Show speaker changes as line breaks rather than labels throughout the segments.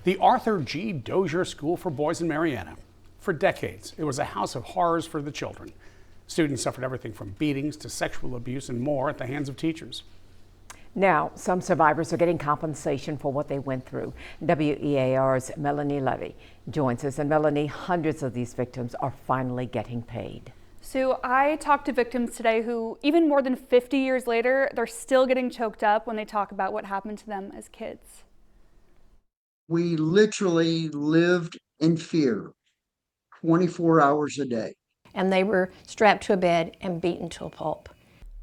The Arthur G. Dozier School for Boys in Marietta. For decades, it was a house of horrors for the children. Students suffered everything from beatings to sexual abuse and more at the hands of teachers.
Now, some survivors are getting compensation for what they went through. WEAR's Melanie Levy joins us. And Melanie, hundreds of these victims are finally getting paid.
Sue, I talked to victims today who, even more than 50 years later, they're still getting choked up when they talk about what happened to them as kids.
We literally lived in fear 24 hours a day.
And they were strapped to a bed and beaten to a pulp.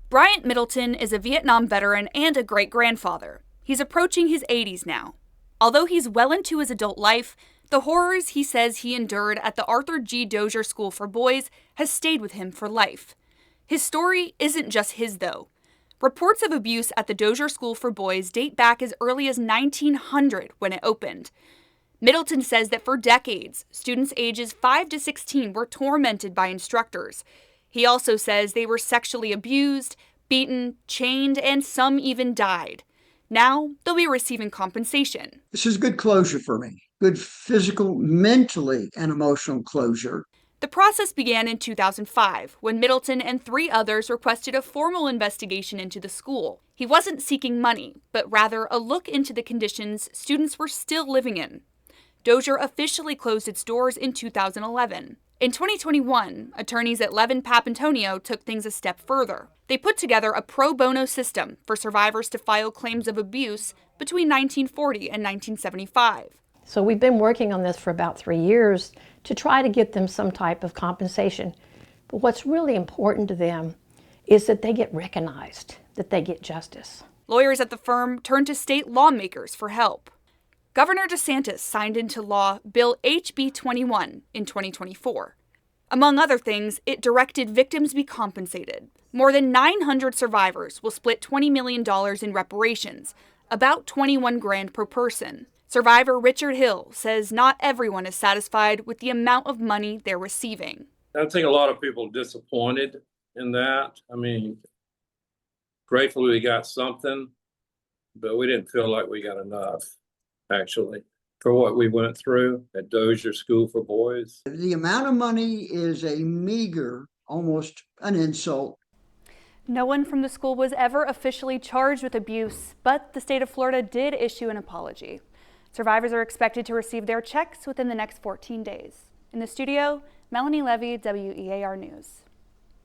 Bryant Middleton is a Vietnam veteran and a great-grandfather. He's approaching his 80s now. Although he's well into his adult life, the horrors he says he endured at the Arthur G. Dozier School for Boys has stayed with him for life. His story isn't just his, though. Reports of abuse at the Dozier School for Boys date back as early as 1900 when it opened. Middleton says that for decades, students ages 5 to 16 were tormented by instructors. He also says they were sexually abused, beaten, chained, and some even died. Now, they'll be receiving compensation.
This is good closure for me. Good physical, mentally, and emotional closure.
The process began in 2005, when Middleton and 3 others requested a formal investigation into the school. He wasn't seeking money, but rather a look into the conditions students were still living in. Dozier officially closed its doors in 2011. In 2021, attorneys at Levin Papantonio took things a step further. They put together a pro bono system for survivors to file claims of abuse between 1940 and 1975.
So we've been working on this for about 3 years to try to get them some type of compensation. But what's really important to them is that they get recognized, that they get justice.
Lawyers at the firm turned to state lawmakers for help. Governor DeSantis signed into law Bill HB 21 in 2024. Among other things, it directed victims be compensated. More than 900 survivors will split $20 million in reparations, about $21 grand per person. Survivor Richard Hill says not everyone is satisfied with the amount of money they're receiving.
I think a lot of people are disappointed in that. I mean, gratefully we got something, but we didn't feel like we got enough, actually, for what we went through at Dozier School for Boys.
The amount of money is a meager, almost an insult.
No one from the school was ever officially charged with abuse, but the state of Florida did issue an apology. Survivors are expected to receive their checks within the next 14 days. In the studio, Melanie Levy, WEAR News.